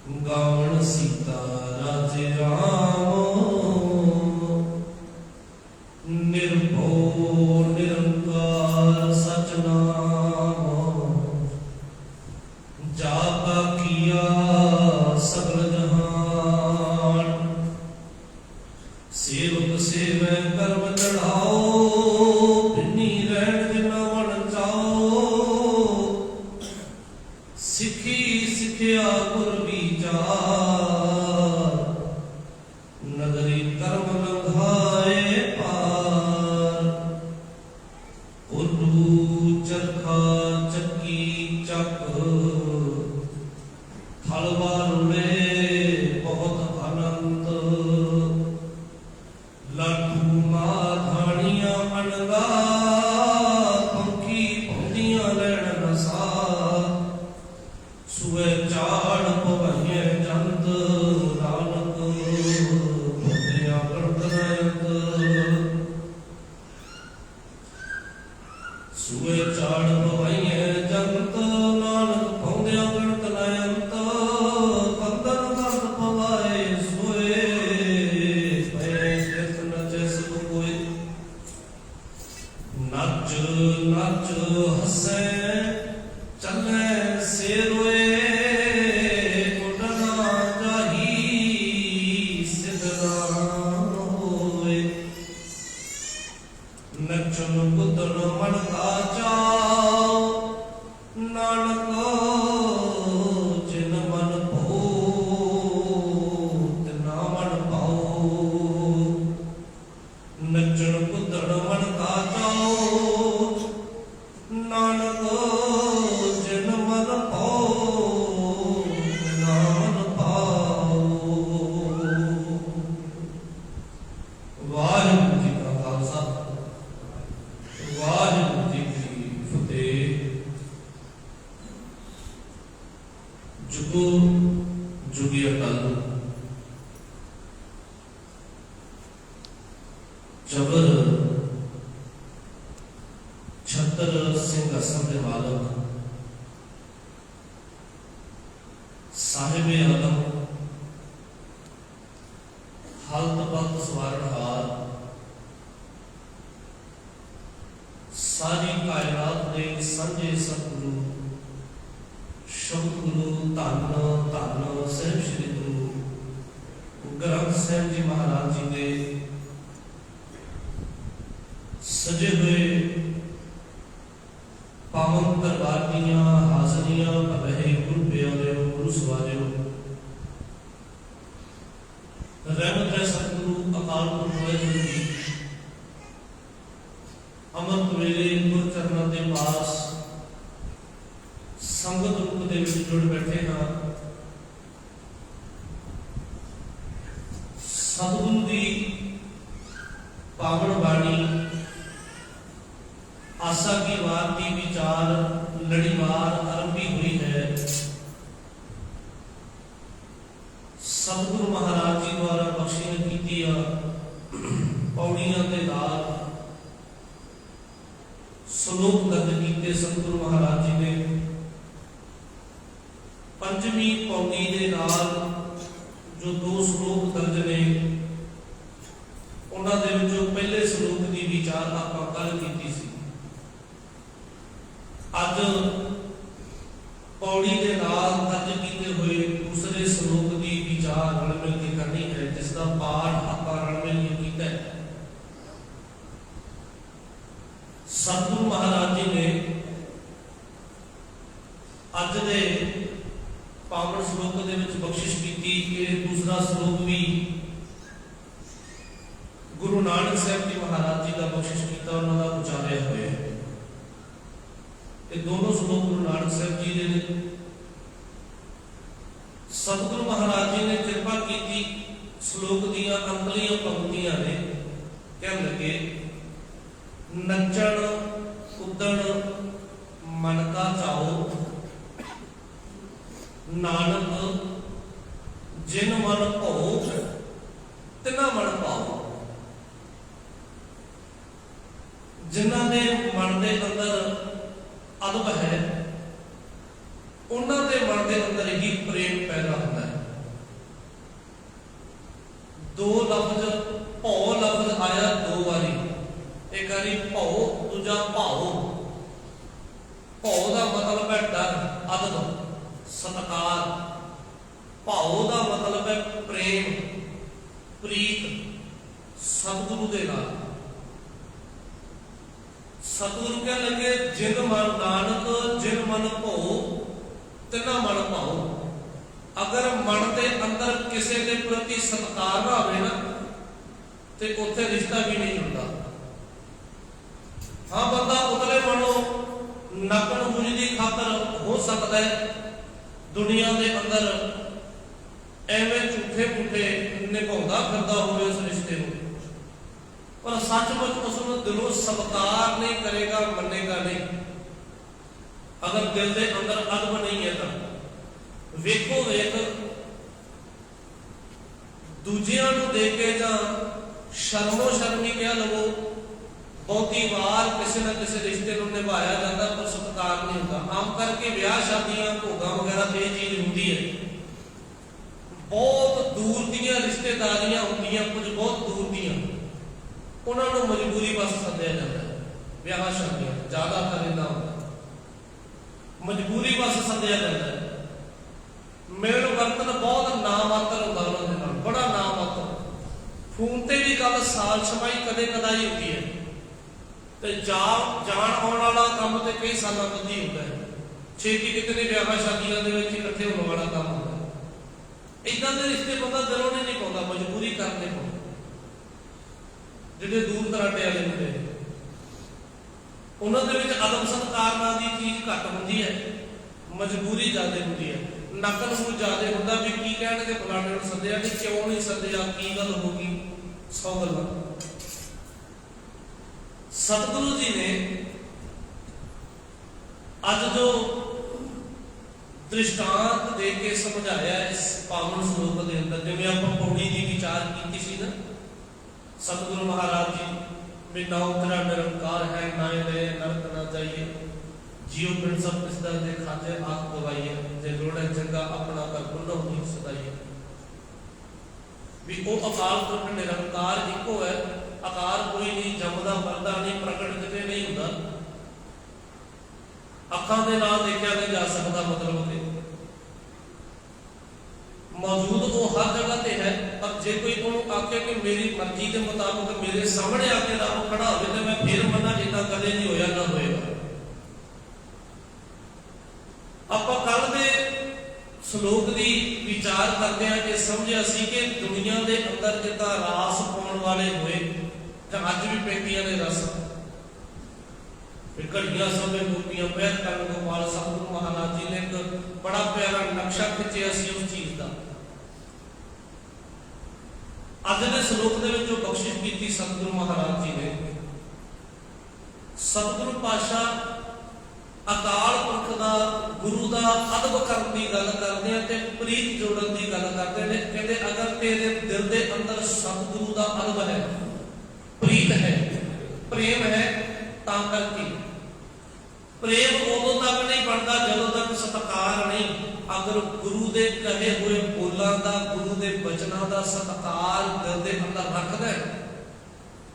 गावण सीता राजे राम निर्भो निरंकार सच नाम जापा किया सकल जहान सेवक सेवै कर्म चढ़ाओ बिन्नी रैन जिना मन जाओ सिखी सिखिया गुर नगरी कर्म लंघाए पार उल्लू चरखा चक्की चक थलवा रुले बहुत अनंत लाठू माधानिया अनगा पंखी पौंदियां लैन नसा सुए चाड़ पवहिए जंत नानक भुतिया गणत सुए चाड़ पवहिए जंत नानक पौंदिया गणत नयंत कंदन कंद पवाए सोए पे जिस नचे सब कोई नच नच हसे चले से रोए नचन कुदन मन का चाओ नानक जिन मन भो तिना मन पाओ नचन कुदन मन का चाओ नानक जिन मन पाओ तिना मन पाओ। वाहिगुरू जी का खालसा वाहिगुरू जी की फतेह। जुगो जुगी अटल जबर छतर सिंहासन के मालक साहिबे आलम हालत पलत सवारणहार सारी कायनात दे संजे सतगुरु शब्द गुरु धन धन साहिब श्री गुरु ग्रंथ साहिब जी महाराज जी के सजे हुए पावन दरबार दियां हाजरियां रहे गुरु प्यारे गुरु सवारियों रहमत है सतगुरु अकाल पुरख वाहिगुरू जी अमृत वेले गुर चरणों के पास संगत रूप दे विच जुड़ बैठे हाँ। सतगुरु की पावन बाणी आशा की वार की विचार लड़ीवार आरंभी हुई है। सतगुरु महाराज जी द्वारा बख्शी की पौड़ियां के नाल श्लोक दर्ज किए। सतगुरु महाराज जी ने पंचवी पौड़ी के नाल जो दो श्लोक दर्ज ने उन्होंने पहले श्लोक की विचार आप कल की सी। अज पौड़ी के नाल दर्ज किए हुए दूसरे श्लोक की विचार रल मिल के करनी है, जिसका पाठ आप रल मिल के किया है। सतगुरु महाराज जी ने अज दे पावन श्लोक दे विच बख्शिश की कि दूसरा श्लोक भी गुरु नानक साहब जी महाराज जी का बख्शिश किया उन्होंने उचारिया हुआ है। ये दोनों श्लोक गुरु नानक साहब जी ने सतगुरु महाराज जी ने कृपा की श्लोक दियां अंतलियां पंक्तियां ने कह लगे नचन कुदन मन का चाओ नानक जिन मन भो तिना मन पाओ। जिन्हां दे मन के अंदर अदब है उन्हां दे मन के अंदर ही प्रेम पैदा होता है। दो लफ्ज भौ लफ्ज आया दो बारी, एक बारी भौ दूजा भाओ। भौ का मतलब है डर, अदब, सत्कार। भाओ का मतलब है प्रेम, प्रीत सतगुरु के नाल। सतगुरु कह लगे जिन मन नानक जिन मन भौ तिना मन भाओ। अगर मन के अंदर किसी के प्रति सत्कार ना हो ना तो उत्थे रिश्ता भी नहीं जुड़ता। हाँ, बंदा उतले मनो नकल बुझदी खातर हो सकता है दुनिया के अंदर एवं झूठे मूठे निभाता फिरता हो उस रिश्ते को, पर सचमुच उसको दिलों सत्कार नहीं करेगा, मनेगा नहीं। अगर दिल के अंदर अदब नहीं है तो वेखो वेख दूजियां नूं देख के जां शर्मो शर्मी कह लवो, बहुती बार किसी न किसी रिश्ते को निभाया जाता पर सत्कार नहीं होता। आम करके ब्याह शादियां भोगां वगैरह ये चीज होती है, बहुत दूर दियां रिश्तेदारियां होंदियां, कुछ बहुत दूर दियां, उन्होंने मजबूरी बस सद्या जाता है। ब्याह शादियां ज्यादा खरीदा होता, मजबूरी बस सद्या जाता है। मिलन वर्तन बहुत ना मात्र होता उन्होंने नाल, बड़ा ना मात्र। फोन ते भी गल साल छपाई कदे कदाई होती है, तो जान आने वाला काम तो कई साल बाद ही होता है। छेती कितने ब्याह शादियों के इकट्ठे होने वाला काम होता है। इदा के रिश्ते बंदा दिलों नहीं पाता, मजबूरी करने पाता। जिहड़े दूर दराडे वाले होंदे उन्होंने अदब सत्कार नाम की चीज घट होंदी है, मजबूरी ज्यादा होंदी है। नकल में ज्यादा होंदा भी की कहणगे फलाणे नूं सद्दिया नहीं, क्यों नहीं सद्दिया, की गल होगी, 100 गल्लां। सतगुरु जी ने अज जो दृष्टांत दे के समझाया इस पावन श्लोक के अंदर, जिवें आपां पौड़ी की विचार की सी ना, सतगुरु महाराज जी भी नाउ तेरा निरंकार है, नाए ले नरक ना जाइए, जियो बिन सब किसदा दे खाते आख गवाइए, जे लोड़े जंगा अपना कर पुनः नहीं सदाइए। भी वो अकाल पुरख निरंकार इको है, आकार कोई नहीं, जमदा मरदा नहीं, प्रकट किते नहीं होता, अखां दे नाल देखा नहीं जा सकता, मतलब कि मौजूद वो हर जगह ते है। पर जे कोई उन्होंने आखे कि मेरी मर्जी के मुताबिक मेरे सामने आके रब खड़ा हो तो मैं फिर मना, इतना कदे नहीं होया ना होएगा। आप कल के श्लोक की विचार करते हैं कि समझिया सी कि दुनिया के अंदर जिदा रास पाने वाले हुए तो अज भी पैंदियां ने रस, घड़ियां समय गोपियां पैर कर गोपाल। सतगुरु महाराज जी ने एक बड़ा प्यारा नक्शा खिंचिया सी उस चीज का। अज के श्लोक के जो बख्शिश की सतगुरु महाराज जी ने, सतगुरु पातशाह अकाल पुरख का गुरु का अदब करने की गल करते हैं, ते प्रीत जोड़न की गल करते हैं। कहते अगर तेरे दिल के अंदर सतगुरु का अदब है, प्रीत है, प्रेम है, तां करके प्रेम उदों तक नहीं बनता जदों तक सत्कार नहीं। अगर गुरु के कहे हुए बोलों का, गुरु के वचनों का सत्कार दिल के अंदर रखता है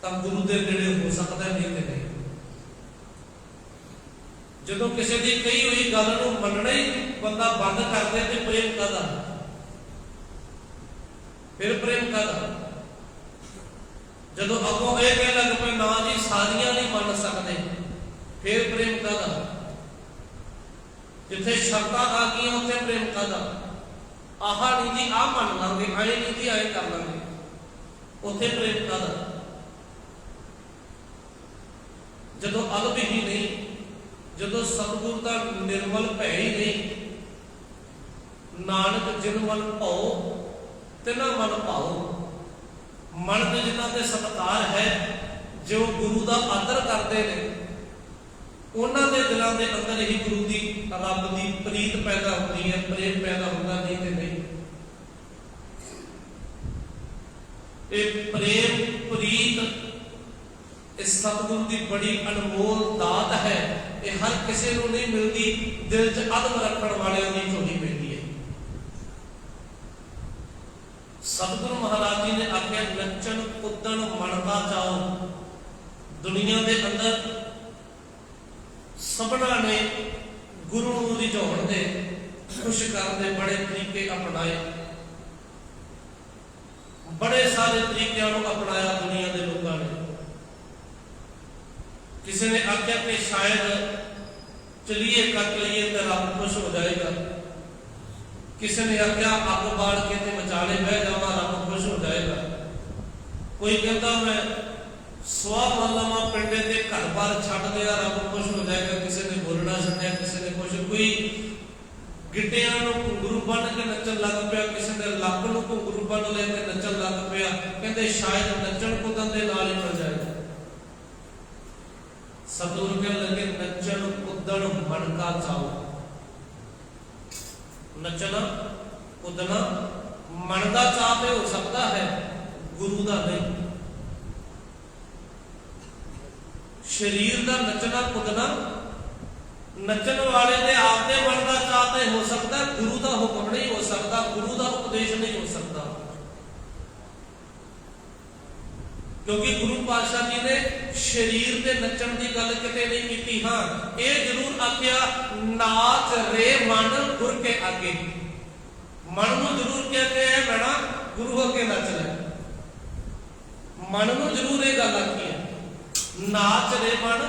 तो गुरु के नेड़े हो सकता है, नहीं तो नहीं। जो किसी की कही हुई गल को मनना ही बंदा बंद कर दे तो प्रेम कादा, फिर प्रेम कादा। जो अगों यह कह लग पे ना जी सारियां नहीं मन सकते, फिर प्रेम कादा। जिथे शर्त आ गई उत्थे प्रेम कादा। आह नहीं जी आ मन लांगे, आए नहीं जी आए कर लांगे, उत्थे प्रेम कादा। जो अदब ही नहीं, जो सतगुरु का निर्मल भय ही नहीं, नानक जिन मन भौ तिना मन भाओ। मन के जिन्होंने सत्कार है, जो गुरु का आदर करते हैं, उन्होंने दिलों के अंदर ही गुरु की रब की प्रीत पैदा होती है, प्रेम पैदा होता, नहीं तो नहीं। प्रेम प्रीत इस सतगुरु की बड़ी अनमोल दात है, ये हर किसी को नहीं मिलती। दिल च अदब रखने वाले की झोली पैदी है। सतगुरु महाराज जी ने आख्या नचन कुदन मनता चाओ। दुनिया के अंदर सबना ने गुरु नूं रिझाउण दे खुश करने बड़े तरीके अपनाए, बड़े सारे तरीकों को अपनाया दुनिया के लोगों ने। किसी ने आख्या कि शायद चलिए कट लीए तो रब खुश हो जाएगा, किसी ने आख्या अग बाल के ते विचाले बह जावा रब खुश हो जाएगा, कोई कहता मैं सवा मन लवा पिंडे ते घर बार छड्ड दिया रब खुश हो जाएगा, किसी ने बोलना छड्डिया, किसी ने कुछ, कोई गिट्टियां नूं घुंघरू बन के नचन लग पिया, किसी ने लक नूं घुंघरू बन लेके नचन लग पिया, कहते शायद नचन कुदन दे नाल ही मिल जाएगा। सतगुरु कहने लगे नचन कुदन मन का चाओ। नचना कुदना मन का चाह पे हो सकता है, गुरु का नहीं। शरीर का नचना कुदना नचन वाले ने आपके मन का चाह पे हो सकता है, गुरु का हुक्म नहीं हो सकता, गुरु का उपदेश नहीं हो सकता। क्योंकि गुरु पातशाह जी ने शरीर के नचन की गल किते नहीं की। हाँ ये जरूर आख्या नाच रे मन गुर के आगे, मन को जरूर कहते हैं बना गुरु अगे नच ले, मन को जरूर ये गल आखी है नाच रे मन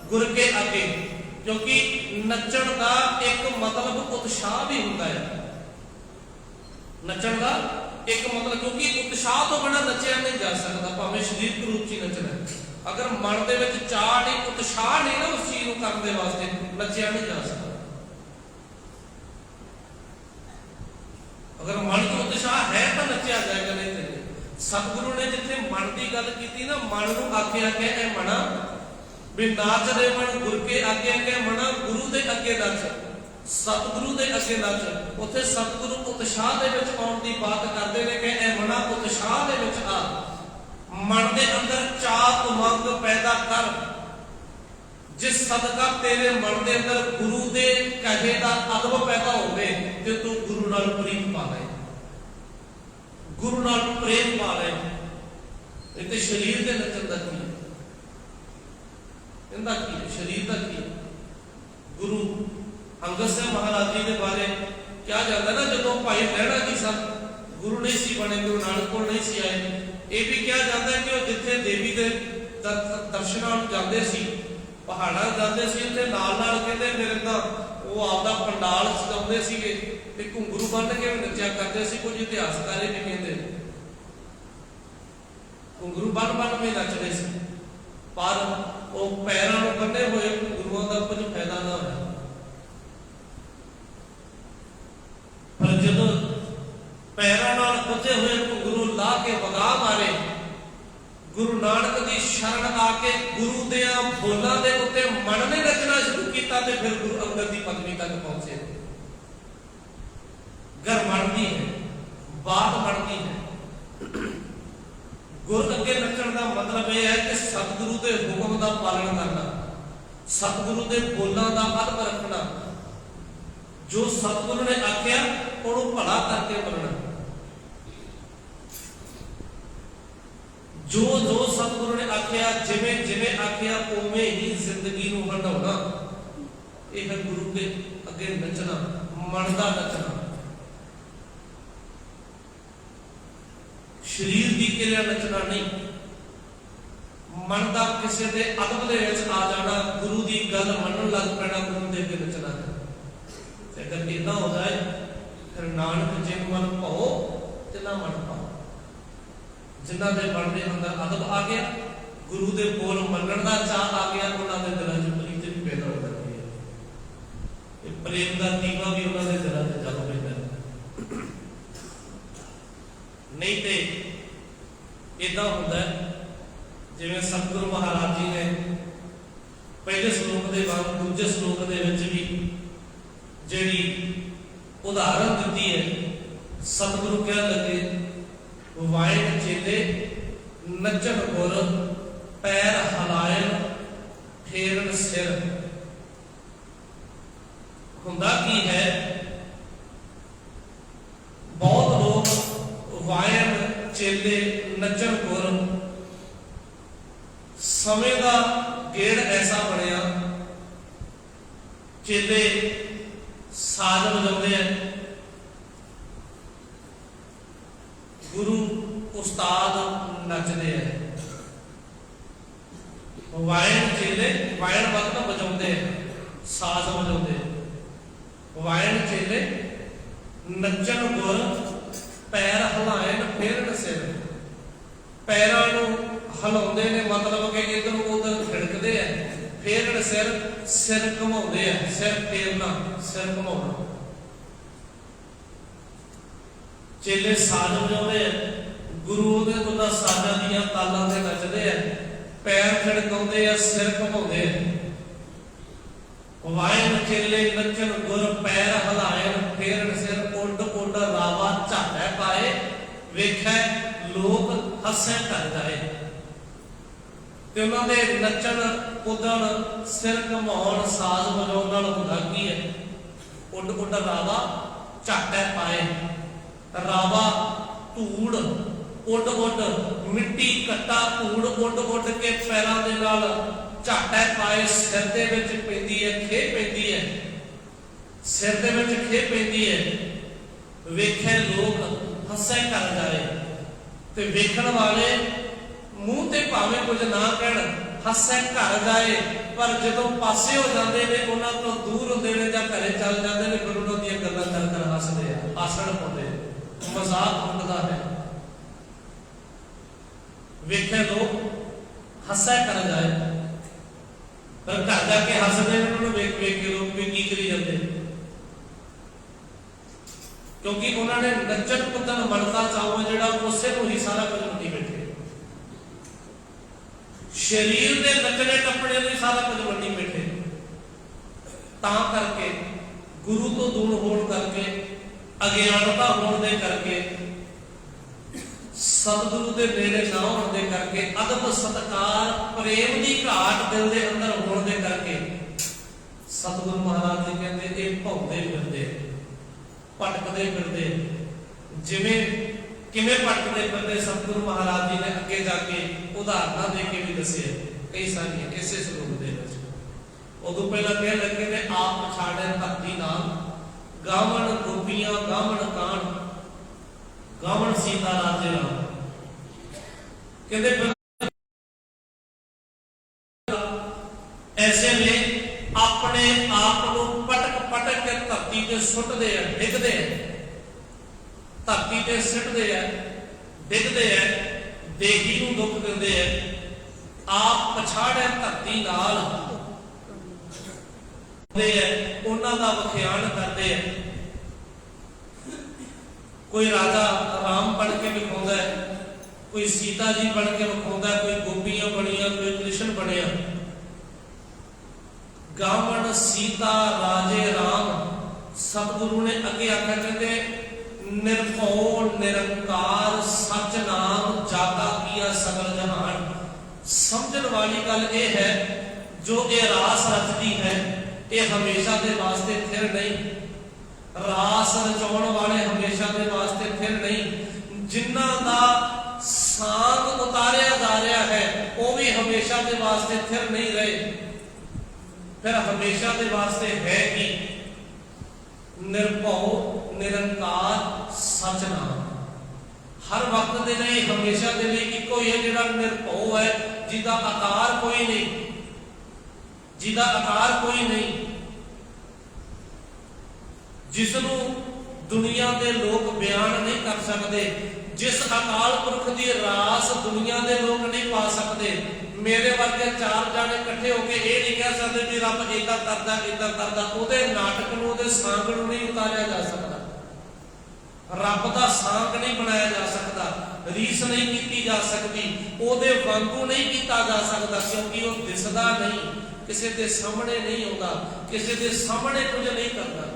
गुर के आगे। क्योंकि नचन का एक मतलब उत्साह भी होता है, नचन का एक मतलब, क्योंकि उत्साह तो बिना नचिया नहीं जा सकता, भावें शरीरक रूप च नचना है। अगर मन के विच चाह नहीं, उत्साह नहीं ना उस चीज को करने वास्ते, नचिया नहीं जा सकता। अगर मन को उत्साह है तो नचिया जाएगा, नहीं तो। सतगुरु ने जिथे मन की गल की ना, मन को आख्या कि ए मना भी नाच दे मन गुर के आगे आगे, मना गुरु के अगे नच, सतगुरु के अगे नच। उत्थे सतगुरु उत्साह दे विच आउण दी बात करते हैं कि ए मना उत्साह दे विच आ, मन के अंदर चाह उमंग पैदा कर, जिस सदका तेरे मन के अंदर गुरु के कहे का अदब पैदा होवे ते तू गुरु नाल प्रीत पा ले, गुरु नाल प्रेम पा ले। इते शरीर के नचन का की इनका की है, शरीर का की। गुरु अंगद सिंह महाराज जी के बारे क्या जाता है ना, जो भाई लहरा जी सब गुरु नहीं सी बने, गुरु नानक को नहीं सी आए, ये भी क्या जाता है कि वो जिथे देवी के दर्शनां जाते सी, पहाड़ा जाते सी, ते नाल नाल कहते मेरे तो वो आपदा पंडाल सजाते सीगे ते घुंघरू बन के नचिया करते सी। कुछ इतिहासकार भी कहते घुंघरू बन बन के नचते सी, पर वो पैरों में बने हुए घुंघरूओं का कुछ फायदा ना होया। पर जो पैरों नाल कुचे हुए घुंघरू ला के वगा मारे, गुरु नानक की शरण आके गुरु दे बोलों के उत्ते मन ने रचना शुरू किया, तो फिर गुरु अंगद की पदवी तक पहुंचे। घर मनती है, बात मनती है। गुर अगे नचण का मतलब यह है कि सतगुरु के हुक्म का पालन करना, सतगुरु के बोलों का अदब रखना, जो सतगुरु ने आख्या उन्होंने भला करके बोलना, जो जो सतगुरु ने आख्या जिमें जिमें आख्या उवें ही जिंदगी नूं हंडाउणा। यह है गुरु के अगे नचना, मन का नचना। शरीर की क्रिया नचना नहीं, मन का किसी के अदब दे विच आ जाना, गुरु की गल मनन लग पैना, गुरु दे अगे नचना है। अगर इदा हो जाए फिर नानक जिन मन पाओ तिना मन पाओ, जिन्हों के मन के अंदर अदब आ गया, गुरु के बोल मनन का चाह आ गया, उन्होंने दिलों च प्रीत भी पैदा हो जाती है, प्रेम का दीवा भी उन्होंने दिलों च जल पैदा। नहीं तो इदा होता है जिवें सतगुरु महाराज जी ने पहले श्लोक के बाद दूजे श्लोक के भी जी उदाहरण दी है। सतगुरु कह लगे वाइन चेले नचन गुर पैर हलायन फेरन सिर। हुंदा की है बहुत लोग वाइन चेले नचन गुर। समय का गेड़ ऐसा बनया, चेले साज बजाते हैं, गुरु उस्ताद नचते हैं। वायन चेले वायन मतलब बजाते हैं, साज बजाते हैं। वायन चेले नचन गुर, पैर हिलायन फेरन सिर। पैरों को हिलाते ने मतलब कि इधर उधर खिड़कते हैं, फेरन सिर, सिर घुमाते हैं, सिर फेरना, सिर घुमाना। चेले साज बजाते हैं, गुरु उन्होंने साजा दियां तालों से नचते हैं, पैर खिड़काते हैं, सिर घुमाते हैं। वायन चेले नचन गुर, पैर हिलायन फेरन सिर। उड उड रावा झाड़े पाए, वेखै लोग हसे कर जाए। ते उन्होंने नचन कुदन सिर घुमाउण साज वजाउण नाल हुंदा की है? उड उड रावा झाड़े पाए। रावा धूड़, उड उड मिट्टी कट्टा धूड़ उड उड के पैरों के नाल झाटे पाए। सिर दे विच पैंदी है, खे पैंदी है, सिर दे विच खे पैंदी है। वेखे लोग हसे कर जाए। ते वेखण वाले मूँह ते भावें कुछ ना कहण, हसे कर जाए, पर जदों पासे हो जाते हैं, उन्हां तों दूर होंदे ने जां घरे चल जाते हैं, फिर उन्हां दीयां गल्लां कर कर हसदे आ, आसण पाउंदे, मजाक उड़दा है। वेखे लोग हसे कर जाए, पर घर जाके हसदे उन्होंने वेख वेख के लोग भी की करी जाते, क्योंकि उन्होंने नचन कुदन मनता चाहो जिहड़ा उसे को ही सारा कुछ मंडी बैठे। शरीर के नचने टप्पने में सारा कुछ मंडी बैठे। तां करके गुरु तो दूर होने करके, अज्ञानता होने करके, सतगुरु के नेड़े ना होने करके, अदब सत्कार प्रेम की घाट दिल के अंदर होने करके, सतगुरु महाराज जी कहते ये भौंदे फिरदे, भटकते फिरदे। जिवें किवें भटकते फिरदे सतगुरु महाराज जी ने अगे जाके उदाहरण दे के भी दसे कई सारियां इसे श्लोक दे विच। उदों पहला कह लगे ने आप पछाड़े धरती नाल, गावण गोपियां गावण कान, गावण सीता राजे राम। कहते ऐसे में अपने आप को पटक पटक के धरती ते सुटते हैं, डिगते हैं, धरती ते सुटते हैं, डिगते हैं, देही नूं दुख दिंदे हैं। आप पछाड़े धरती नाल उन्हां दा वखियाण करते हैं। कोई राजा राम बन के विखाउंदा है, कोई सीता जी बन के विखाउंदा है, कोई गोपियां बनिया, कोई कृष्ण बनिया। गावण सीता राजे राम। सतगुरु ने अगे आख्या कहते निर्भौ निरंकार सच नाम, जाता किया सगल जहान। समझण वाली गल यह है, जो ये रास रचती है ये हमेशा के वास्ते फिर नहीं, रास रचाउण वाले हमेशा के वास्ते फिर नहीं। जिन्हां दा सांग उतारिया जा रहा है वो भी हमेशा के वास्ते फिर नहीं रहे। फिर हमेशा के वास्ते है कि निर्भौ निरंकार सच नाम। हर वक्त के लिए हमेशा के लिए इको ही है, जिहड़ा निर्भौ है, जिसका आकार कोई नहीं, जिसका आकार कोई नहीं, जिसनों दुनिया के लोग बयान नहीं कर सकते, जिस अकाल पुरख की रास दुनिया के लोग नहीं पा सकते। मेरे वर्गे चार जाने इकट्ठे होकर यह नहीं कह सकते भी रब इदा करता इदा करता, उहदे नाटक नूं उहदे सांग नूं नहीं उतारिया जा सकता, रब का सांग नहीं बनाया जा सकता, रीस नहीं की जा सकती, उहदे वांगू नहीं किया जा सकता, क्योंकि वह दिसदा नहीं, किसी के सामने नहीं आता, किसी के सामने कुछ नहीं करता।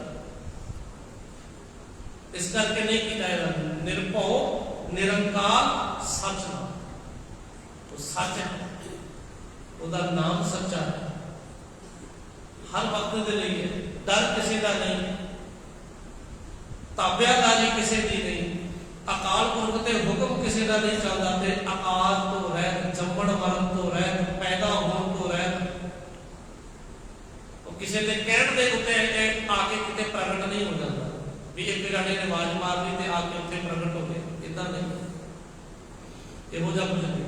इस करके नहीं किया जाता। निर्भौ निरंकार सच नाम, तो सच है, उसका नाम सच्चा है, हर वक्त के लिए है। डर किसी का नहीं, ताबियादारी किसी की नहीं, अकाल पुरख के हुक्म किसी ਦਾ ਨਹੀਂ ਚਾਹੁੰਦਾ ਤੇ ਆਕਾਸ਼ ਤੋਂ ਰਹਿਤ, ਜੰਮਣ ਮਰਨ ਤੋਂ ਰਹਿਤ, ਪੈਦਾ ਹੋਣ ਤੋਂ ਰਹਿਤ, ਉਹ ਕਿਸੇ ਦੇ ਕਹਿਣ ਦੇ ਉੱਤੇ ਆ ਕੇ ਕਿਤੇ ਪ੍ਰਗਟ ਨਹੀਂ ਹੋ ਜਾਂਦਾ ਵੀ ਇੱਕ ਜਾਣੇ ਨੇ ਆਵਾਜ਼ ਮਾਰ ਲਈ ਤੇ ਆ ਕੇ ਉੱਥੇ ਪ੍ਰਗਟ ਹੋ ਗਏ। ਇਦਾਂ ਨਹੀਂ, ਇਹੋ ਜਿਹਾ ਕੁਝ ਨਹੀਂ।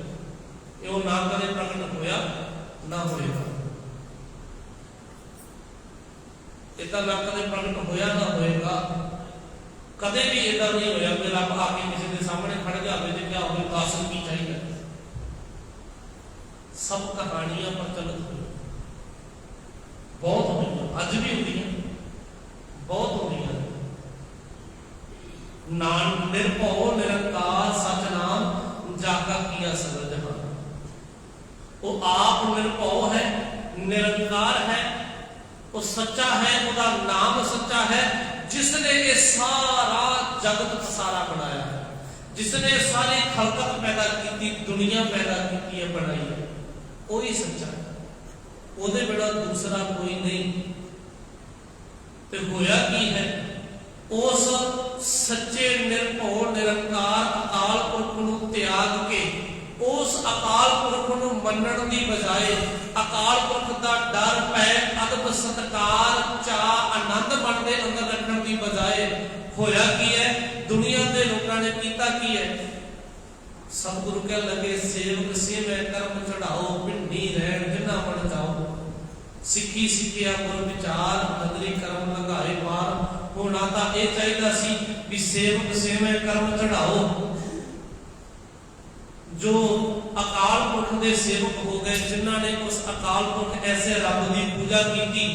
ਇਹ ਉਹ ਨਾ ਕਦੇ ਪ੍ਰਗਟ ਹੋਇਆ ਨਾ ਹੋਏਗਾ, ਇਦਾਂ ਨਾ ਕਦੇ ਪ੍ਰਗਟ ਹੋਇਆ ਨਾ ਹੋਏਗਾ। ਕਦੇ ਵੀ ਇਦਾਂ ਨਹੀਂ ਹੋਇਆ ਕਿ ਰੱਬ ਆ ਕੇ ਕਿਸੇ ਦੇ ਸਾਹਮਣੇ ਖੜ ਜਾਵੇ ਤੇ ਕਿਹਾ ਹੋਵੇ ਕਾਸਮ ਕੀ ਚਾਹੀਦਾ। ਸਭ ਕਹਾਣੀਆਂ ਪ੍ਰਚਲਿਤ ਹੋਈਆਂ, ਬਹੁਤ ਹੋਈਆਂ, ਅੱਜ ਵੀ ਹੁੰਦੀਆਂ, ਬਹੁਤ ਹੁੰਦੀਆਂ। ਨਾਨਕ ਨਿਰਭਉ ਨਿਰੰਕਾਰ ਸਚ ਨਾਮ ਜਾਗਾ ਕੀਆ ਸਗਲ ਜਹਾਨ। ਉਹ ਆਪ ਨਿਰਭਉ ਹੈ, ਨਿਰੰਕਾਰ ਹੈ, ਉਹ ਸੱਚਾ ਹੈ, ਉਹਦਾ ਨਾਮ ਸੱਚਾ ਹੈ, जिसने ये सारा जगत सारा बनाया है, जिसने सारी खलकत पैदा की, दुनिया पैदा की है, बनाई है, वही सच्चा है, ਉਹਦੇ ਬਿਨਾਂ दूसरा कोई नहीं। ਤੇ ਹੋਇਆ ਕੀ ਹੈ, ਉਸ ਸੱਚੇ ਨਿਰਭਉ ਨਿਰੰਕਾਰ ਅਕਾਲ ਪੁਰਖ ਨੂੰ ਤਿਆਗ ਕੇ ਉਸ ਅਕਾਲ ਪੁਰਖ ਨੂੰ ਮੰਨਣ ਦੀ ਬਜਾਏ ਅਕਾਲ ਪੁਰਖ ਦਾ ਡਰ ਭੈ ਅਦਬ ਸਤਕਾਰ ਚਾਅ ਆਨੰਦ ਮਨ ਦੇ ਅੰਦਰ ਰੱਖਣ ਦੀ ਬਜਾਏ ਹੋਇਆ ਕੀ ਹੈ, ਦੁਨੀਆ ਦੇ ਲੋਕਾਂ ਨੇ ਕੀਤਾ ਕੀ ਹੈ। ਸਤਿਗੁਰੂ ਕਹਿ ਲਗੇ ਸੇਵਕ ਸੇਵੈ ਕਰਮ ਚੜਾਓ, ਭਿੰਡੀ ਰਹਿਣ ਜਿਨਾ ਮਨ ਜਾਓ, ਸਿੱਖੀ ਸਿੱਖਿਆ ਗੁਰ ਵਿਚਾਰ ਨਦਰੀ ਕਰਮ ਲਗਾਏ ਪਾਰ। ਹੋਣਾ ਤਾਂ ਇਹ ਚਾਹੀਦਾ ਸੀ ਵੀ ਸੇਵਕ ਸੇਵੈ ਕਰਮ ਚੜਾਓ, जो अकाल पुरख के सेवक हो गए, जिन्होंने उस अकाल पुरख ऐसे रब की पूजा की,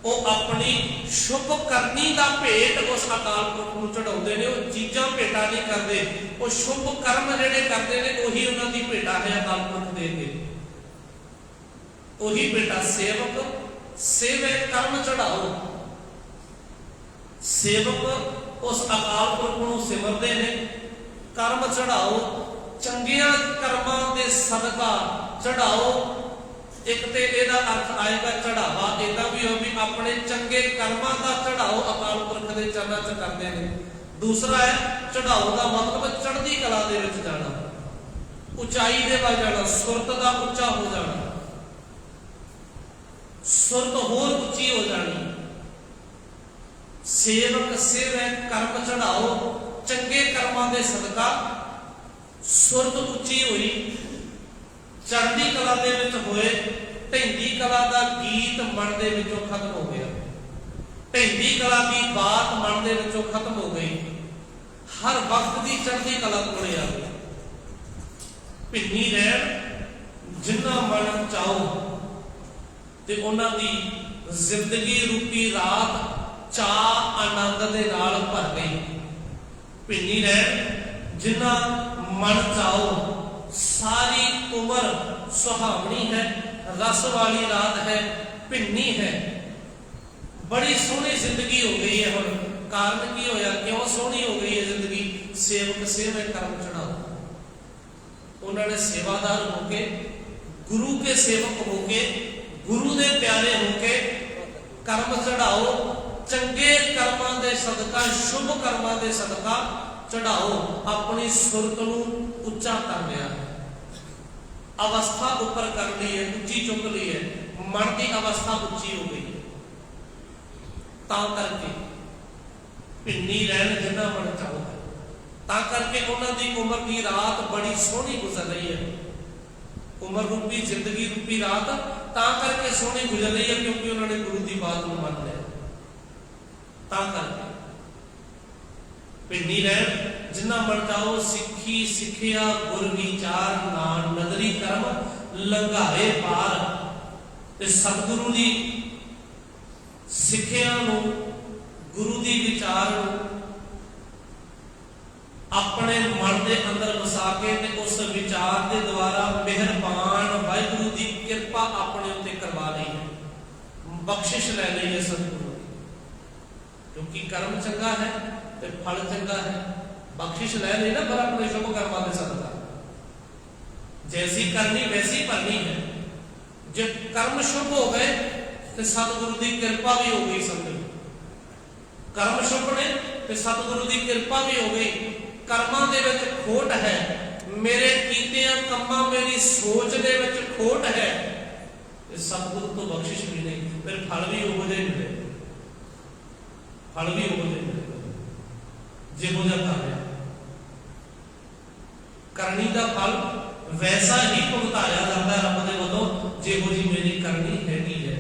वो अपनी शुभ करनी का भेंट उस अकाल पुरख को चढ़ाते हैं। वो चीज़ां भेंटा नहीं करते, वो शुभ कर्म जिहड़े करते हैं उही उन्हां दी भेंटा है अकाल पुरख दे के। उही भेंटा सेवक सेवे कर्म चढ़ाओ। सेवक उस अकाल पुरख को सिमरते हैं, कर्म चढ़ाओ, ਚੰਗੀਆਂ ਕਰਮਾਂ ਦੇ ਸਦਕਾ ਚੜਾਓ। ਇੱਕ ਤੇ ਇਹਦਾ ਅਰਥ ਆਏਗਾ ਚੜਾਵਾ, ਇਹਦਾ ਵੀ ਹੋ ਵੀ ਆਪਣੇ ਚੰਗੇ ਕਰਮਾਂ ਦਾ ਚੜਾਓ ਅਕਾਲ ਪੁਰਖ ਦੇ ਚਰਨਾਂ 'ਚ ਕਰਦੇ ਨੇ। ਦੂਸਰਾ ਹੈ ਚੜਾਓ ਦਾ ਮਤਲਬ ਚੜ੍ਹਦੀ ਕਲਾ ਦੇ ਵਿੱਚ ਜਾਣਾ, ਉਚਾਈ ਦੇ ਵੱਲ ਜਾਣਾ, ਸੁਰਤ ਦਾ ਉੱਚਾ ਹੋ ਜਾਣਾ, ਸੁਰਤ ਹੋਰ ਉੱਚੀ ਹੋ ਜਾਣੀ। ਸੇਵਕ ਸੇਵੈ ਕਰਮ ਚੜਾਓ, ਚੰਗੇ ਕਰਮਾਂ ਦੇ ਸਦਕਾ ਸੁਰਤ ਉੱਚੀ ਹੋਈ, ਚੜ੍ਹਦੀ ਕਲਾ ਦੇ ਵਿੱਚ ਹੋਏ। ਢਹਿੰਦੀ ਕਲਾ ਦਾ ਗੀਤ ਮਨ ਦੇ ਵਿੱਚੋਂ ਖਤਮ ਹੋ ਗਿਆ, ਢਹਿੰਦੀ ਕਲਾ ਦੀ ਬਾਤ ਮਨ ਦੇ ਵਿੱਚੋਂ ਖਤਮ ਹੋ ਗਈ। ਹਰ ਵਕਤ ਦੀ ਚੜ੍ਹਦੀ ਕਲਾ ਕੋਲੇ ਆ ਗਈ। ਭਿੰਨੀ ਰਹਿਣ ਜਿੰਨਾ ਮਨ ਚਾਹੋ, ਤੇ ਉਹਨਾਂ ਦੀ ਜ਼ਿੰਦਗੀ ਰੂਪੀ ਰਾਤ ਚਾਅ ਆਨੰਦ ਦੇ ਨਾਲ ਭਰ ਗਈ। ਭਿੰਨੀ ਰਹਿਣ ਜਿੰਨਾ मन चाहो, सारी उम्र सुहावनी है, रस वाली रात है, भिन्नी है, बड़ी सोहनी जिंदगी हो गई है। हुण कारण की होया, क्यों सोहनी हो गई है जिंदगी? सेवक सेवे कर्म चढ़ाओ। उन्होंने सेवादार होके, गुरु के सेवक होके, गुरु के प्यारे होके कर्म चढ़ाओ। चंगे कर्मां दे सदका, शुभ कर्मां दे सदका चढ़ाओ। अपनी सुरत नूं उच्चा कर लिया, अवस्था ऊपर कर ली है, उच्ची चुक ली है, मन की अवस्था उच्ची हो गई है। तां करके भिन्नी रहन जिन्ना मन चाहो, तां करके उन्हां दी उम्र की रात बड़ी सोहनी गुजर रही है। उम्र रूपी जिंदगी रूपी रात तां करके सोहनी गुजर रही है क्योंकि उन्होंने गुरु की बात नूं मान लिया। तां करके भिन्नी रहन जिन्ना मन चाहो, सिक्खी सिखिया गुर विचार नान नदरी कर्म लंघाए पार। ते सतगुरु दी सिखिया नूं, गुरु दी विचार नूं अपने मन के अंदर वसा के ते उस विचार के द्वारा मेहरबान वाहिगुरु की कृपा अपने उत्ते करवा ली है, बख्शिश ले ली है सतगुरु की। क्योंकि कर्म चंगा है ते फल चंगा है, बख्शिश ले ली ना पर अपने शुभ कर्मा दे सदका। जैसी करनी वैसी भरनी है। जब कर्म शुभ हो गए तो सतगुरु की कृपा भी हो गई। समझो कर्म शुभ ने तो सतगुरु की कृपा भी हो गई। कर्मां दे विच खोट है मेरे कीतियां कम्मां मेरी सोच दे विच खोट है, सतगुरु तो बख्शिश भी नहीं, फिर फल भी उहो जिहे मिले, फल भी उहो जिहे मिले जिहो जिहा कर रहा। करनी का फल वैसा ही भुगताया जाता है रब दे वल्लों जिहो जी मेरी करनी हैगी है,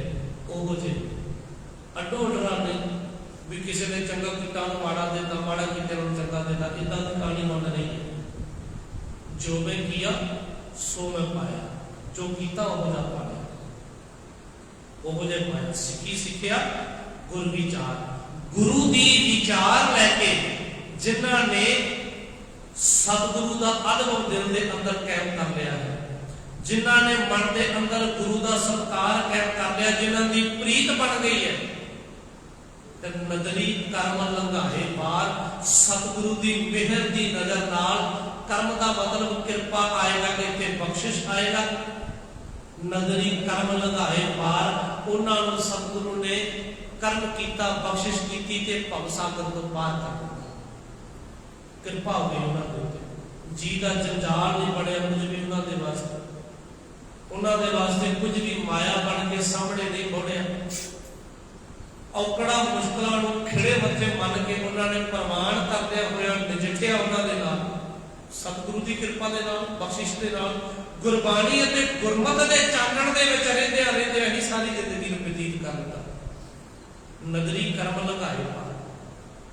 उहो जी अड्डो अड्डा नहीं भी किसी ने चंगा कीता माड़ा देता, माड़ा कीते चंगा देता, इदां दी कहानी मंन नहीं है। जो मैं किया सो मैं पाया, जो कीता उहो जा पाया, उहो जे पाया। सिੱਖੀ सिੱਖਿਆ गुरु विचार, गुरु दी विचार लैके जिन्हां ने सतगुरु का अनुभव दिल के अंदर कायम कर लिया है, जिन्हां ने मन के अंदर गुरु का सत्कार कायम कर लिया, जिन्हां की प्रीत बन गई है, ते नदरी कर्म लंघाए पार, सतगुरु की मेहर की नजर नाल कर्म का मतलब कृपा आएगा कि इत्थे बख्शिश आएगा। नदरी कर्म लंघाए पार, उन्होंने सतगुरु ने कर्म किया, बख्शिश की ते भव सागर तो पार कर दिया, कृपा हो गई उन्होंने। जी का जंजाल नहीं बढ़िया कुछ भी उन्होंने वास्ते, उन्होंने वास्ते कुछ भी माया बन के सामने नहीं बढ़िया। औकड़ा मुश्किलों खिड़े मथे मन के उन्होंने प्रमाण करदे होया नजिठिया उन्होंने नाल, सतगुरु की कृपा के नाल, बख्शिश के नाल, गुरबाणी अते गुरमत के चानण दे विच रहिंदियां रहिंदियां ही सारी जिंदगी नूं बतीत कर दिता। नदरी कर्म लगाए पार,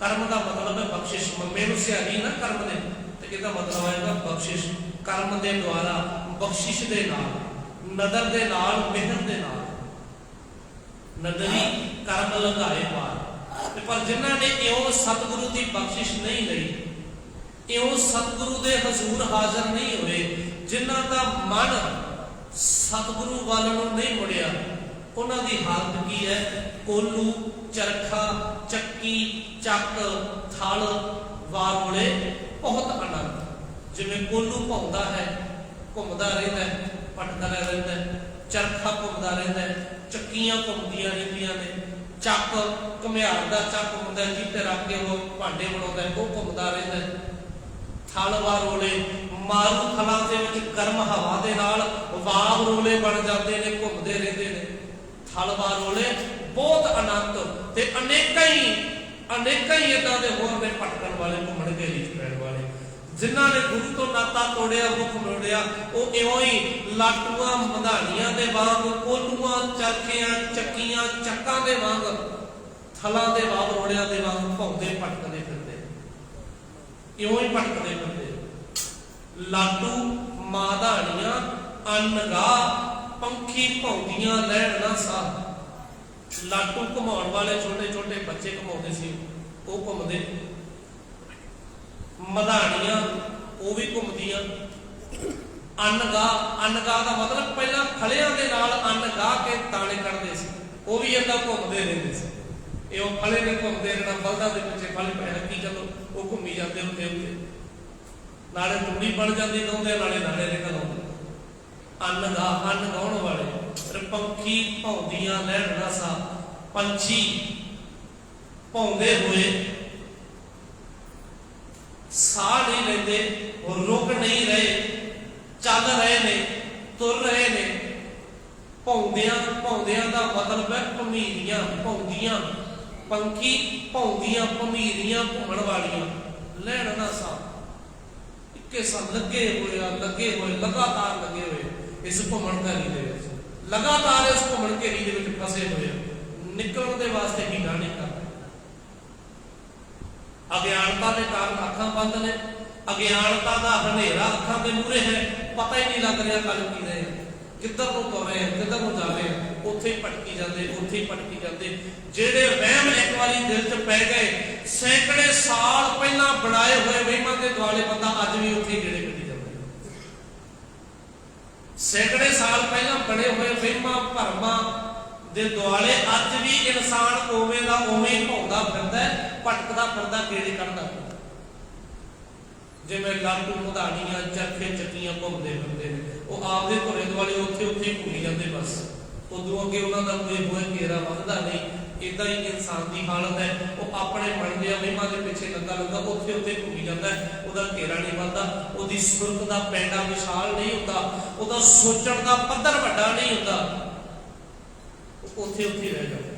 कर्म का मतलब है बख्शिश। मम्मे नूं सियाही ना कर्म दे ते इहदा मतलब आएगा बख्शिश, कर्म के द्वारा बख्शिश के नाल, नदर के नाल, मेहर के नाल। नदरी कर्म लगाए पार, पर जिन्हां ने इउं सतगुरु की बख्शिश नहीं लई, इउं सतगुरु के हजूर हाजिर नहीं हुए, जिन्हां दा मन सतगुरु वाल नूं नहीं मुड़िया, उन्हां दी हालत की है? कोलू, चरखा, चक्की, चक, थल, वारोले, बहुत आनंद। जिवें कोलू भौंदा है, घुमदा रहिंदा है, भटकदा रहिंदा है, चरखा घुमदा रहिंदा है, चक्कियां घुमदियां रहिंदियां ने, चक घुमियार दा चक हुंदा है जिते रख के वो भांडे बनाउंदा है, वो घुमदा रहिंदा है। थल वारोले, मारू थलां दे विच गर्म हवा दे नाल वाव रोले बन जाते ने, घुमदे रहिंदे ने। थल वारोले बहुत आनंद, ते अनेकां ही इदां दे होर ने भटकण वाले, घुमण घेरी च पैण वाले, जिन्हां ने गुरु तो नाता तोड़िया, मुख मोड़िया, वो इउं ही लाटूआं मधाणियां दे वांग, कोलूआं, चरखियां, चक्कियां, चक्कां दे वांग, थलां दे वाव रोड़ियां दे वांग भौंदे भटकदे फिरदे, इउं ही भटकदे फिरदे। लाटू माधाणियां अनगाह, पंखी भौंदियां लैण ना साह। लाटू घुमाउण वाले छोटे छोटे बच्चे घुमाउंदे सी, वो घुमदे। मधाणियां वो भी घुमदियां। अनगाह का मतलब पहला फलियां दे नाल अन्न गाह के दाने कढ़दे सी, वो भी इदां घुमदे रहिंदे सी। ये फले ने घुमदे रहना, बलदां दे पिछे फल पै रखी चलो, वो घूमी जाते उत्ते उत्ते, नाले तूड़ी बन जाती गाउंदे, नाले नाले निकल आउंदे। अनगाह, अन्न गाउण वाले। पंखी भौंदियां लैण ना सा, पंछी भौंदे हुए साह नहीं लेते, रुक नहीं रहे, चल रहे ने, तुर रहे ने। भौंदियां, भौंदियां का मतलब है भमीरियां, भौंदियां, पंखी भौंदियां, भमीरियां घूमण वालियां, लैण ना सा, इक्के साथ लगे हुए लगातार लगे हुए इस घूमण घरी दे विच, लगातार इस घूमण घेरी दे विच फसे हुए, निकलण दे वास्ते हीला नहीं करते। अज्ञानता के कारण अखां बंद ने, अज्ञानता का हनेरा अखां के मूहरे है, पता ही नहीं लग रहा कल की रहे हैं, किधर को तुर रहे हैं, किधर को जा रहे हैं, उत्थे ही भटकी जाते, उत्थे ही भटकी जाते। जेड़े वहम एक बारी दिल च पै गए, सैकड़े साल पहला बनाए हुए वहमां के दुआले बंदा अज भी उत्थे गेड़े कटी जाता। सैकड़े साल पहला बने हुए वहमां भरमां दे दुआले अज भी इंसान उवें दा उवें ही भौंदा फिरदा है, भटकदा फिरदा, गेड़े कढ़दा। जिवें लाटू मधाणियां, चरखे, चक्कियां घूमदे फिरदे ने, वो आपदे घरे दुआले उत्थे उत्थे ही घूमी जांदे, बस उदों अगे उन्हां दा कोई होए घेरा वधदा नहीं, इदा ही इंसान की हालत है। वो अपने मन के वहमां के पिछे लगा लगा उत्थे उत्थे घूमी जाता है, उसका घेरा नहीं बनता, उसकी सुरत का पैंडा विशाल नहीं होता, उसका सोचण का पद्धर वड्डा नहीं होता, उत्थे उत्थे रह जाता।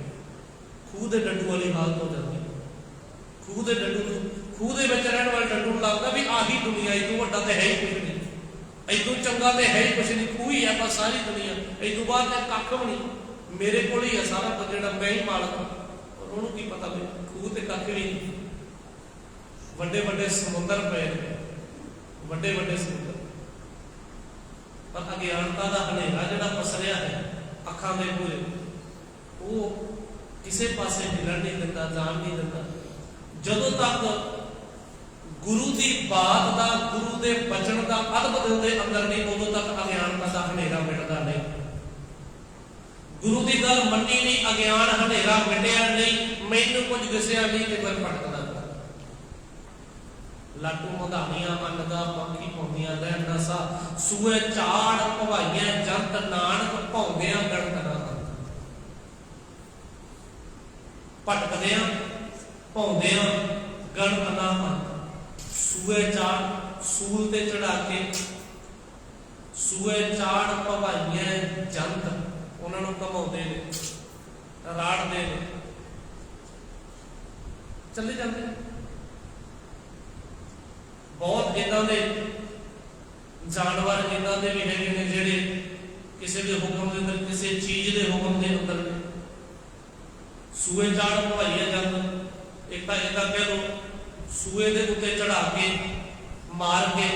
खूह के डड्डू वाली हालत हो जाती है। खूह के डड्डू, खूह के रहने वाले डड्डू को लगता भी आही दुनिया, इतों वड्डा तो है ही कुछ नहीं, इतों चंगा तो है ही कुछ नहीं, खूह ही है बस सारी दुनिया, इतों बाद कख भी नहीं, मेरे को ही है सारा कुछ, जो मैं ही मालक हूँ। और उन्होंने की पता भी खूह तो कख भी नहीं, वड्डे वड्डे समुंदर पे, वड्डे वड्डे समुंदर, पर अज्ञानता का हनेरा जो पसरिया है अखां के मूहरे, वो किसी पासे हिलन नहीं दिता, जान नहीं दिता। जदों तक गुरु की बात का, गुरु के बचन का अदब दिल के अंदर नहीं, उदों तक अज्ञानता का हनेरा मिटता नहीं। गुरु की गल मनी नहीं, अज्ञान हनेरा मिटिया नहीं, मैनू कुछ दसिया नहीं तो फिर भटकदा। लाटू मधानियां अन्नदा पक्षी पाउंदियां लैन नसा, सूए चाड़ भवाइयां जंत नानक भौंदियां गणत ना भटकदियां भौंदियां गणत ना सूए चाड़, सूल ते चढ़ा के सूए चाड़ भवाइयां जंत उन्होंने घुमाते ने, राड़ते ने, चले जाते। बहुत इदां दे जानवर इदां दे भी हैगे ने जिहड़े किसी के हुक्म के अंदर, किसी चीज के हुक्म के अंदर सूए चाड़ भवाइया जंत। एक तो इदा कह लो सूए के उत्ते चढ़ा के मार के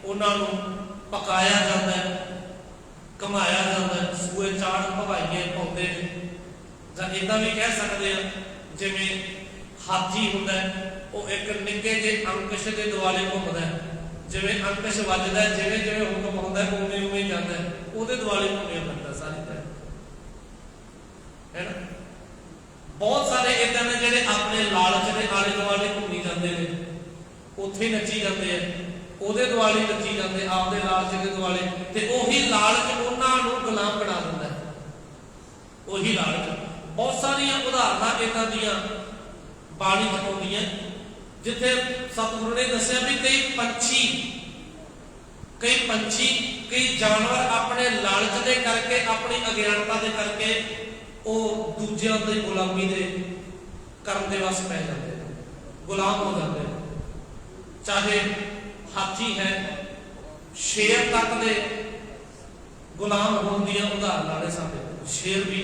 उन्होंने पकाया जाता है, घुमाया जाता है, सूए चाड़ भवाइए पाते हैं। जां इदां भी कह सकते हैं जिवें हाथी होंदा है, वो एक निक्के जे अंकुश के दुआले घूमदा है, जिवें अंकुश वजदा है, जिवें जिवें हुक्म आउंदा है उवें उवें जाता है, उहदे दुआले घूमिया फिरदा सारी तरह, है ना। बहुत सारे इदां ने जिहड़े अपने लालच के आले दुआले घूमी जाते हैं, उत्थे नच्ची जाते हैं, ਉਹਦੇ ਦੁਆਲੇ ਨੱਚੀ ਜਾਂਦੇ, ਆਪਦੇ ਲਾਲਚ ਦੇ ਦੁਆਲੇ, ਤੇ ਉਹੀ ਲਾਲਚ ਉਹਨਾਂ ਨੂੰ ਗੁਲਾਮ ਬਣਾ ਦਿੰਦਾ ਹੈ। ਉਹੀ ਲਾਲਚ ਬਹੁਤ ਸਾਰੀਆਂ ਉਦਾਹਰਨਾਂ ਇਹਨਾਂ ਦੀਆਂ ਬਾਣੀ ਚ ਆਉਂਦੀਆਂ, ਜਿੱਥੇ ਸਤਿਗੁਰੂ ਨੇ ਦੱਸਿਆ ਵੀ ਕਈ ਪੰਛੀ ਕਈ ਜਾਨਵਰ ਆਪਣੇ ਲਾਲਚ ਦੇ ਕਰਕੇ, ਆਪਣੀ ਅਗਿਆਨਤਾ ਦੇ ਕਰਕੇ ਉਹ ਦੂਜਿਆਂ ਦੀ ਗੁਲਾਮੀ ਦੇ ਕਰਨ ਦੇ ਵਸ ਪੈ ਜਾਂਦੇ ਨੇ, ਗੁਲਾਮ ਹੋ ਜਾਂਦੇ ਨੇ। ਚਾਹੇ हाथी है, शेर तक दे गुलाम होने की उदाहरण ने सामने, शेर भी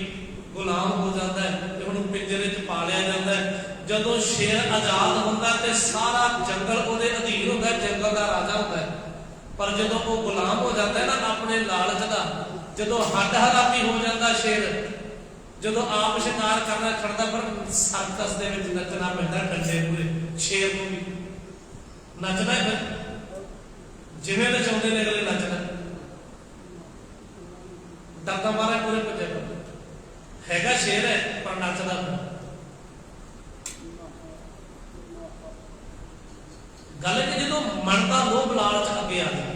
गुलाम हो जाता है, उन्होंने पिंजरे च पा लिया जाता है। जदों शेर आजाद होता है तो सारा जंगल उसके अधीन होता है, जंगल का राजा होता है। पर जदों वो गुलाम हो जाता है ना अपने लालच का, जदों हड हरामी हो जाता शेर, जदों आप शिकार करना छड़ता, पर सर्कस दे विच नचना पैंदा डंडे पूरे, शेर को भी नचना है, जिवें नचाउंदे ने अगले नचना, डरदा मारा पूरे भज्जे हैगा शेर है पर नचदा। गल है कि जो मन का लोभ लालच अगे आ जाए,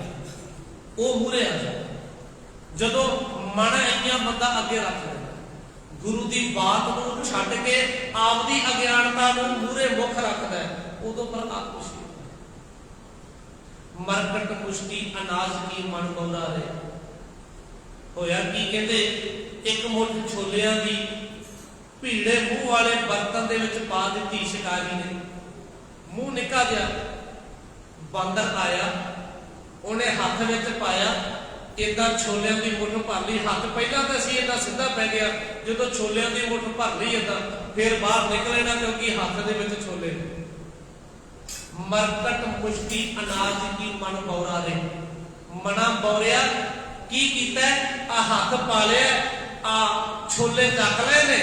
वो मूहरे आ जाए, जदों मन इन्ना बंदा अगे रख लेता, गुरु की बात को छड्ड के आपदी अज्ञानता को मूहरे मुख रखता है, उदों पर आत्मशी मरकट मुश्ती अनाज की मन बौला रे होया की कहते, एक मुठ छोलियां दी भीड़े मूँह वाले बर्तन दे विच पा दी शिकारी ने, मूँह निका गया, बंदर आया, उन्हें हाथ में पाया, इदा छोलियां की मुठ भर ली, हाथ पहला तो असीं इदा सीधा पै गया, जो छोलियां की मुठ भर ली इदा, फिर बाहर निकले ना क्योंकि हाथ दे विच छोले। मरकट मुश्ती अनाज की मन बौरा रे, मना बौरिया की कीता, आ हाथ पा लिया, आ छोले चक ले ने,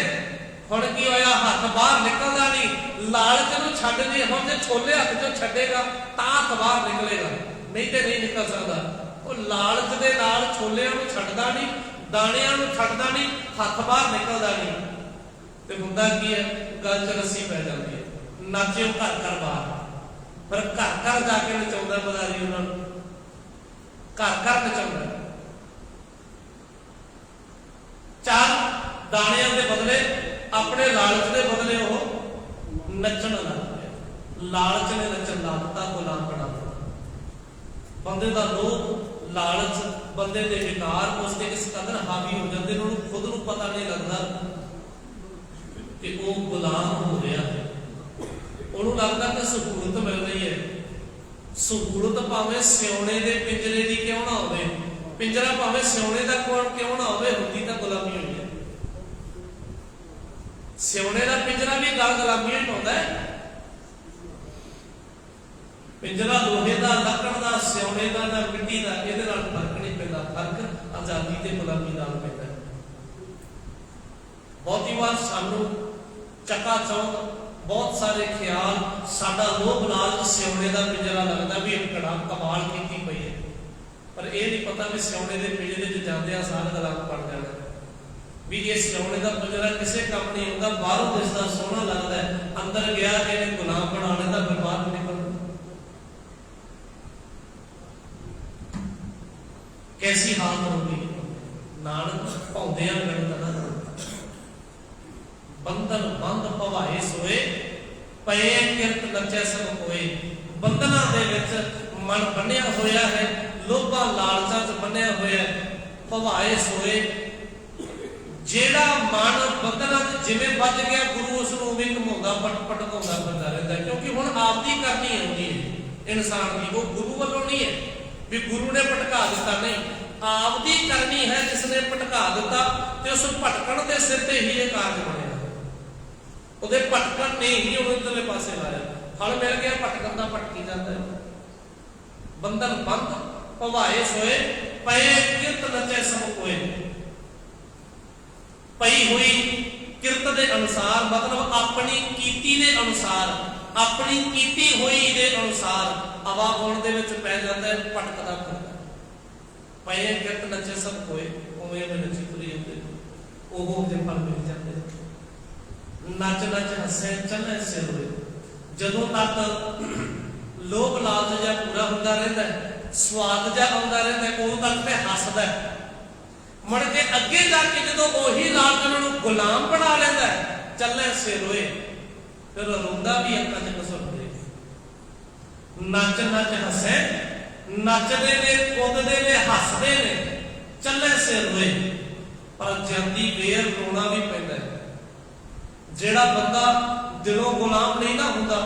हुण की होया, हाथ बाहर निकलदा नहीं, लालच नूं छड्ड दे, हुण जे छोले हाथ चों छड्डेगा तां हाथ बाहर निकलेगा, नहीं तो नहीं निकल सकता। वो लालच दे नाल छोलियां नूं छड्डदा नहीं, दाणियां नूं छड्डदा नहीं, हाथ बाहर निकलदा नहीं, ते हुंदा की है, गल च रस्सी पै जांदी है, नाचे घर घर बाहर, पर घर घर जाके नचाउंदा बदारी उन्होंने, घर घर नचाउंदा, चार दाणियां दे बदले अपने लालच के बदले वो नचन लग गया, लालच ने नचन ला दिता, गुलाम बना दिता। बंदे का लोभ, लालच, बंदे के विकार उसके इस कदर हावी हो जाते हैं, खुद को पता नहीं लगता कि वो गुलाम हो रहा है। उन्होंने लगता कि सहूलत मिल रही है। सहूलत भावें सियाने के पिंजरे की क्यों ना हो, पिंजरा भावें सियाने का क्यों ना हो, होती तो गुलामी हुई है। सियाने का पिंजरा भी गुलामी होता है। पिंजरा लोहे का, लकड़ का, सियाने का, मिट्टी का, ये फर्क नहीं पैदा। फर्क आजादी ते गुलामी नाल पैदा है। बहुत ही बार सानू चकाचौंध बहुत सारे ख्याल, साडा लोभ लालच सियाने का पिंजरा लगता भी कड़ा कमाल की पई है, पर यह नहीं पता भी सियाने के पिंजरे च जाते सारा गुलाम बन जाना भी। ये सियाने का पिंजरा किसी काम नहीं होता, बाहरों दिसदा सोहना लगता है, अंदर गया इन्हें गुलाम बना लेता, बर्बाद निकल। कैसी हालत होगी। नानक भौंदिया गणत ना बंधन बंद भवाए सोए, पए किरत नचे सब कोए। बंधना दे विच मन बन्निया होया है, लोभा लालचा च बन्निया होया है, भवाए सोए। जेड़ा मन बंधना च जिवें बज गया, गुरु उस नूं भी घुमाउंदा भटकाउंदा फिरदा रहिंदा, क्योंकि हुण आपदी करनी आउंदी है इंसान दी, वो गुरु वालों नहीं है भी गुरु ने भटका दिता, नहीं, आपदी करनी है जिसने भटका दिता। ते उस भटकण दे सिर ते ही ये कारज बने, ਉਹਦੇ ਭਟਕਣ ਨੇ ਹੀ ਉਹਨੂੰ ਇਧਰਲੇ ਪਾਸੇ ਲਾਇਆ। ਫਲ ਮਿਲ ਗਿਆ, ਭਟਕਣ ਦਾ ਭਟਕੀ ਜਾਂਦਾ ਹੈ। ਬੰਧਨ ਬੰਦ ਭਵਾਏ ਸੋਏ, ਪਏ ਕਿਰਤ ਨਚੇ ਸਭ ਕੋਏ। ਪਈ ਹੋਈ ਕਿਰਤ ਦੇ ਅਨੁਸਾਰ, ਮਤਲਬ ਆਪਣੀ ਕੀਤੀ ਦੇ ਅਨੁਸਾਰ, ਆਪਣੀ ਕੀਤੀ ਹੋਈ ਦੇ ਅਨੁਸਾਰ ਆਵਾਗੁਣ ਦੇ ਵਿੱਚ ਪੈ ਜਾਂਦਾ ਹੈ, ਭਟਕਦਾ ਫਿਰਦਾ। ਪਏ ਕਿਰਤ ਨਚੇ ਸਭ ਕੋਏ, ਉਵੇਂ ਨੱਚੀ ਤੁਰੀ ਜਾਂਦੇ, ਉਹ ਉਹਦੇ ਫਲ ਮਿਲ ਜਾਂਦੇ। नच नच हसे चले सिर होए। जदों तक लोभ लालच जा पूरा होता रहता है, स्वाद जा आता रहता है, उदों तक मैं हसदा है। मुड़ के अगे जाके जदों ओही लालच उन्होंने गुलाम बना लेंदा है, चले सिर होए, फिर रोंदा भी अक्कां च कसुर दे। नच नच हसे, नचदे ने, कुददे ने, हसदे ने, चले सिर होए, पर जंदी बेर रोना भी पैंदा है। जेड़ा बंदा दिलों गुलाम नहीं ना होता,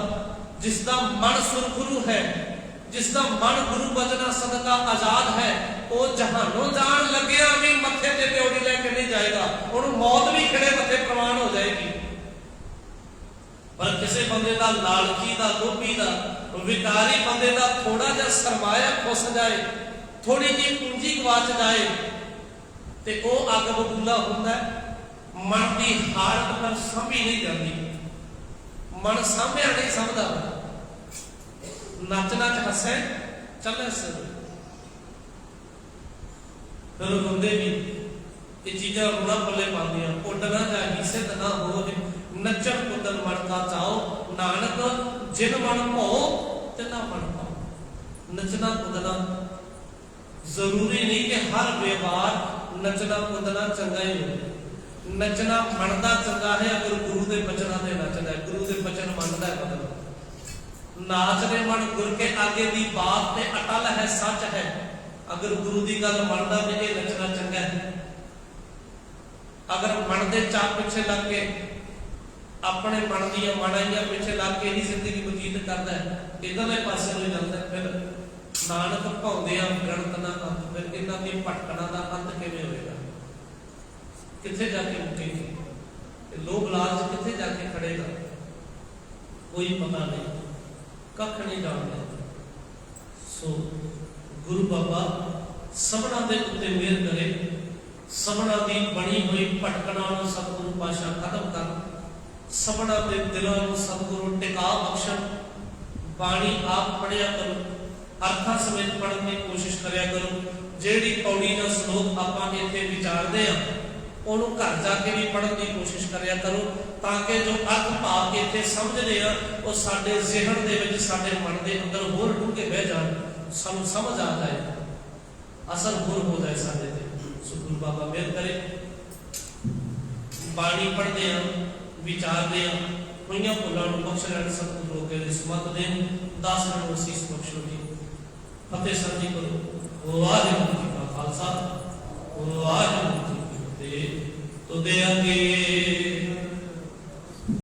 जिसका मन सुरखुरू है, जिसका मन गुरु बचना सदका आजाद है, वो जहानों जान लगे भी मथे ते त्योड़ी लेके नहीं जाएगा, उन्होंने मौत भी खड़े मथे प्रमाण हो जाएगी। पर किसी बंदे का लालची का, लोभी का, विकारी बंदे का थोड़ा जा सरमाया खुस जाए, थोड़ी जी पूंजी गवाच जाए, तो वह अग बबूला होता है। मन की हालत पर समझी नहीं जाती, मन सामया नहीं समझता। नच नच हसे चले सिर, फिर रोंदे भी। ये चीज़ां रोना पल्ले पादियां, उडना जागी सिद्ध ना हो, नचन कुदन मन का चाओ। नानक जिन मन भो तिना मन पाओ। नचना कुदना जरूरी नहीं कि हर व्यवहार नचना कुदना चंगा ही हो। नचना मनदा चंगा है अगर गुरु के बचना से नचदा है, गुरु के बचन मनदा है। मतलब नाचने मन गुर के आगे दी बात पे अटल है, सच है। अगर गुरु की गल मनदा तो ये नचना चंगा है। अगर मन के चाप पिछे लग के, अपने मन दी माड़ाइयां पिछे लग के ही जिंदगी बतीत करता है, इधरले पासे हो जाता है, फिर नानक भौंदिया गणत ना अंत, फिर इन्हां दी भटकना का अंत किवें होएगा, किथे जाके मुकेगी, लोभ लालच किथे जाके खड़ेगा, कोई पता नहीं, कख नहीं जानते। सो गुरु बाबा सबना दे उत्ते मेहर करे, सबना दी बनी हुई भटकना नूं सतगुरु पातशाह खत्म कर, सबना दे दिलों नूं सतगुरु टिका बख्शण। बाणी आप पढ़िया करो, अर्थां समेत पढ़न की कोशिश करया करो। जेड़ी पौड़ी जां श्लोक आपां इत्थे विचारदे आ, उन्होंने घर जाके भी पढ़ने की कोशिश करिया करो, ताकि जो अर्थ भाव इतने समझते हैं वो साडे ज़हन दे विच, साडे मन के अंदर होर डूंघे बह जाए, सानू समझ आ जाए, असर होर हो जाए साडे ते। सो गुरु बाबा मेहर करे। बाणी पढ़ते हैं, ਵਿਚਾਰਦੇ ਆ ਹੋਈਆਂ ਭੁੱਲਾਂ ਨੂੰ ਬਖਸ਼ ਲੈਣ, ਸਤਿਗੁਰੂ ਰੋਕੇ ਦੀ ਸਮਤ ਦੇਣ, ਦਾਸ ਨੂੰ ਅਸੀਸ ਬਖਸ਼ੋ ਜੀ। ਫਤਿਹ ਸਾਂਝੀ ਕਰੋ। ਵਾਹਿਗੁਰੂ ਜੀ ਕਾ ਖਾਲਸਾ